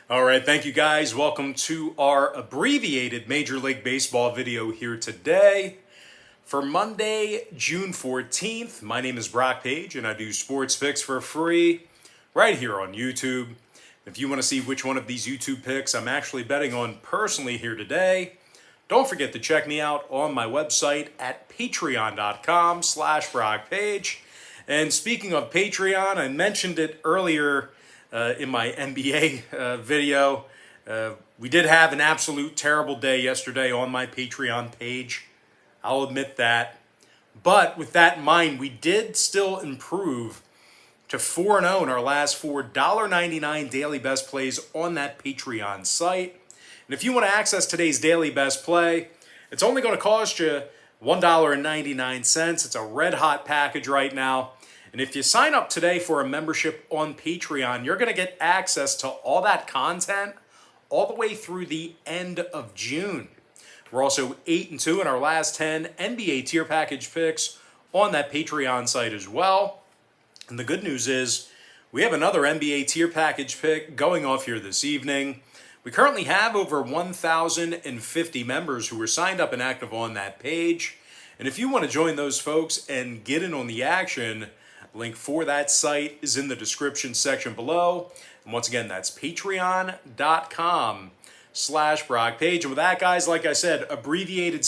All right, thank you guys. Welcome to our abbreviated Major League Baseball video here today. For Monday, June 14th, my name is Brock Page and I do sports picks for free right here on YouTube. If you want to see which one of these YouTube picks I'm actually betting on personally here today, don't forget to check me out on my website at patreon.com/BrockPage. And speaking of Patreon, I mentioned it earlier in my NBA video. We did have an absolute terrible day yesterday on my Patreon page. I'll admit that. But with that in mind, we did still improve to 4-0 in our last four $1.99 daily best plays on that Patreon site. And if you want to access today's daily best play, it's only going to cost you $1.99. It's a red hot package right now. And if you sign up today for a membership on Patreon, you're going to get access to all that content all the way through the end of June. We're also 8-2 in our last 10 NBA tier package picks on that Patreon site as well. And the good news is we have another NBA tier package pick going off here this evening. We currently have over 1,050 members who are signed up and active on that page. And if you want to join those folks and get in on the action, link for that site is in the description section below. And once again, that's patreon.com/BrockPage. And with that, guys, like I said, abbreviated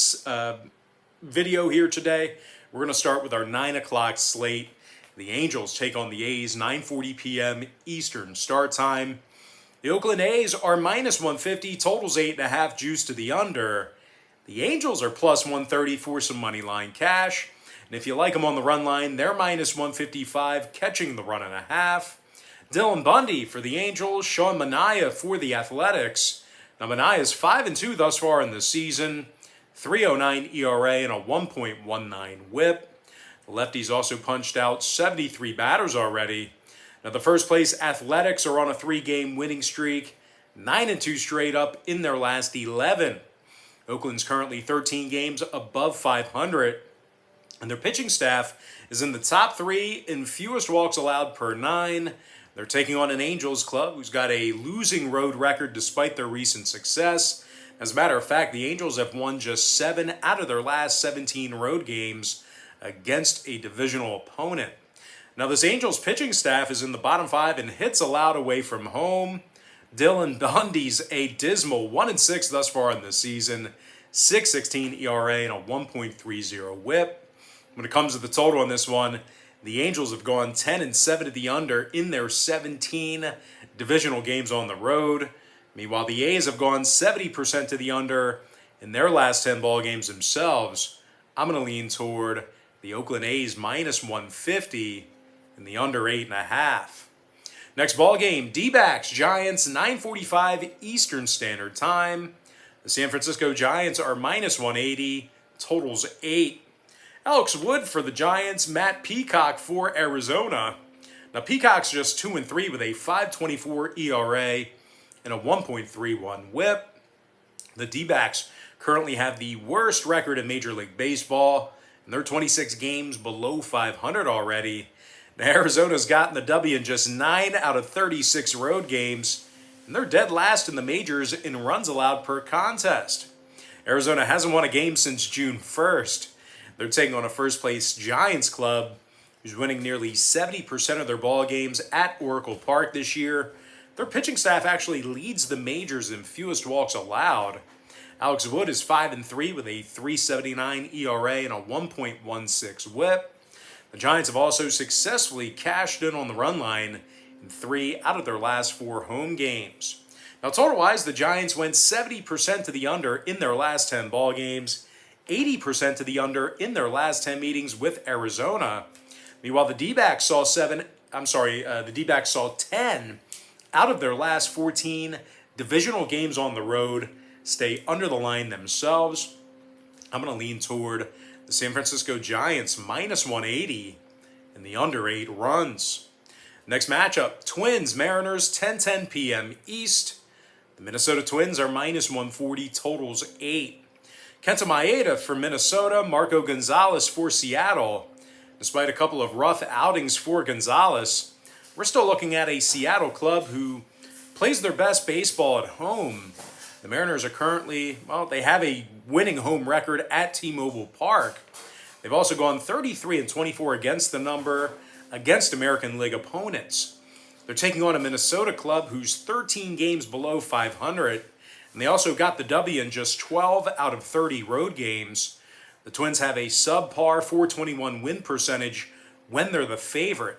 video here today. We're going to start with our 9 o'clock slate. The Angels take on the A's, 9:40 p.m. Eastern start time. The Oakland A's are -150, totals 8.5, juice to the under. The Angels are +130 for some money line cash. And if you like them on the run line, they're -155, catching the 1.5. Dylan Bundy for the Angels, Sean Manaea for the Athletics. Now Manaea's 5-2 thus far in the season, 3.09 ERA and a 1.19 WHIP. The lefties also punched out 73 batters already. Now the first place Athletics are on a 3-game winning streak, 9-2 straight up in their last 11. Oakland's currently 13 games above 500. And their pitching staff is in the top 3 in fewest walks allowed per 9. They're taking on an Angels club who's got a losing road record despite their recent success. As a matter of fact, the Angels have won just 7 out of their last 17 road games against a divisional opponent. Now, this Angels pitching staff is in the bottom 5 in hits allowed away from home. Dylan Bundy's a dismal 1-6 thus far in the season, 6.16 ERA and a 1.30 WHIP. When it comes to the total on this one, the Angels have gone 10-7 to the under in their 17 divisional games on the road. Meanwhile, the A's have gone 70% to the under in their last 10 ball games themselves. I'm going to lean toward the Oakland A's -150 and the under 8.5. Next ball game, D-backs, Giants, 9:45 Eastern Standard Time. The San Francisco Giants are -180, totals 8. Alex Wood for the Giants, Matt Peacock for Arizona. Now Peacock's just 2-3 with a 5.24 ERA and a 1.31 WHIP. The D-backs currently have the worst record in Major League Baseball, and they're 26 games below 500 already. Now Arizona's gotten the W in just 9 out of 36 road games, and they're dead last in the majors in runs allowed per contest. Arizona hasn't won a game since June 1st. They're taking on a first-place Giants club who's winning nearly 70% of their ball games at Oracle Park this year. Their pitching staff actually leads the majors in fewest walks allowed. Alex Wood is 5-3 with a 3.79 ERA and a 1.16 WHIP. The Giants have also successfully cashed in on the run line in 3 out of their last 4 home games. Now, total-wise, the Giants went 70% to the under in their last 10 ball games, 80% to the under in their last 10 meetings with Arizona. Meanwhile, the D-backs saw 10 out of their last 14 divisional games on the road stay under the line themselves. I'm going to lean toward the San Francisco Giants -180 and the under 8 runs. Next matchup, Twins, Mariners, 10:10 p.m. East. The Minnesota Twins are -140, totals 8. Kenta Maeda for Minnesota, Marco Gonzalez for Seattle. Despite a couple of rough outings for Gonzalez, we're still looking at a Seattle club who plays their best baseball at home. The Mariners are currently, well, they have a winning home record at T-Mobile Park. They've also gone 33-24 against the number against American League opponents. They're taking on a Minnesota club who's 13 games below 500, and they also got the W in just 12 out of 30 road games. The Twins have a subpar .421 win percentage when they're the favorite.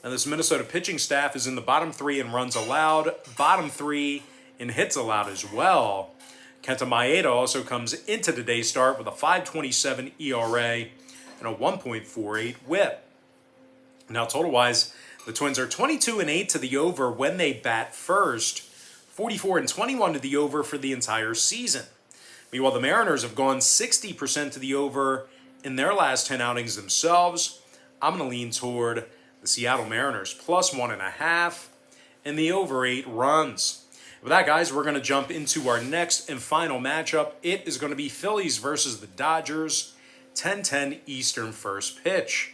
Now, this Minnesota pitching staff is in the bottom 3 in runs allowed, bottom 3 in hits allowed as well. Kenta Maeda also comes into today's start with a .527 ERA and a 1.48 WHIP. Now, total-wise, the Twins are 22-8 to the over when they bat first, 44-21 to the over for the entire season. Meanwhile, the Mariners have gone 60% to the over in their last 10 outings themselves. I'm going to lean toward the Seattle Mariners plus 1.5 and the over 8 runs. With that, guys, we're going to jump into our next and final matchup. It is going to be Phillies versus the Dodgers, 10:10 Eastern first pitch.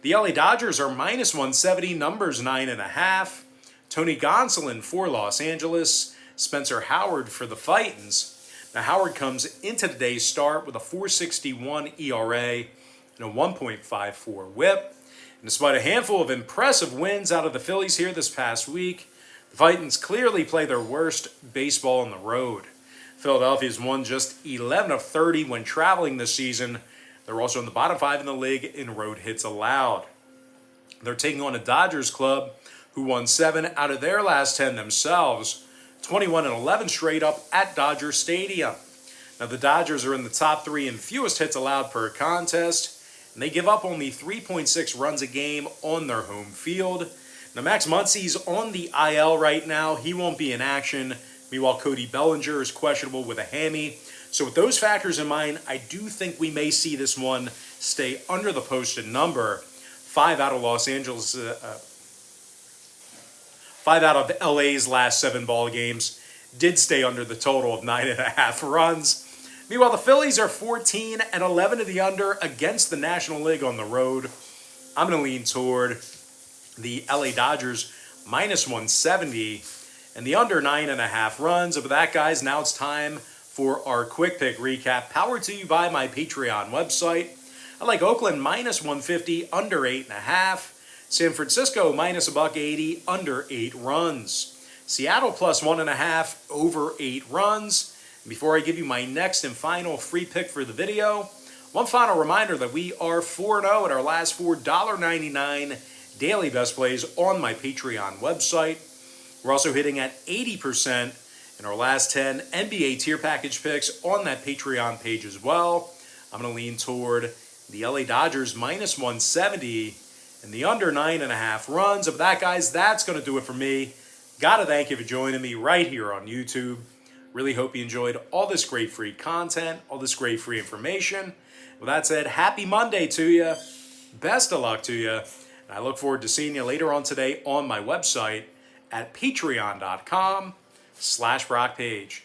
The LA Dodgers are minus 170, numbers 9.5. Tony Gonsolin for Los Angeles, Spencer Howard for the Titans. Now, Howard comes into today's start with a .461 ERA and a 1.54 WHIP. And despite a handful of impressive wins out of the Phillies here this past week, the Titans clearly play their worst baseball on the road. Philadelphia's won just 11 of 30 when traveling this season. They're also in the bottom 5 in the league in road hits allowed. They're taking on a Dodgers club who won 7 out of their last 10 themselves, 21-11 straight up at Dodger Stadium. Now, the Dodgers are in the top 3 in fewest hits allowed per contest, and they give up only 3.6 runs a game on their home field. Now, Max Muncy's on the IL right now. He won't be in action. Meanwhile, Cody Bellinger is questionable with a hammy. So with those factors in mind, I do think we may see this one stay under the posted number. 5 out of LA's last 7 ball games did stay under the total of 9.5 runs. Meanwhile, the Phillies are 14-11 to the under against the National League on the road. I'm going to lean toward the LA Dodgers minus 170 and the under 9.5 runs. With that, guys, now it's time for our quick pick recap, powered to you by my Patreon website. I like Oakland minus 150, under 8.5. San Francisco minus $1.80, under 8 runs. Seattle plus 1.5, over 8 runs. And before I give you my next and final free pick for the video, one final reminder that we are 4-0 at our last 4 $1.99 daily best plays on my Patreon website. We're also hitting at 80% in our last 10 NBA tier package picks on that Patreon page as well. I'm going to lean toward the LA Dodgers minus 170 and the under 9.5 runs. Of that, guys, that's going to do it for me. Got to thank you for joining me right here on YouTube. Really hope you enjoyed all this great free content, all this great free information. With that said, happy Monday to you. Best of luck to you. And I look forward to seeing you later on today on my website at patreon.com/BrockPage.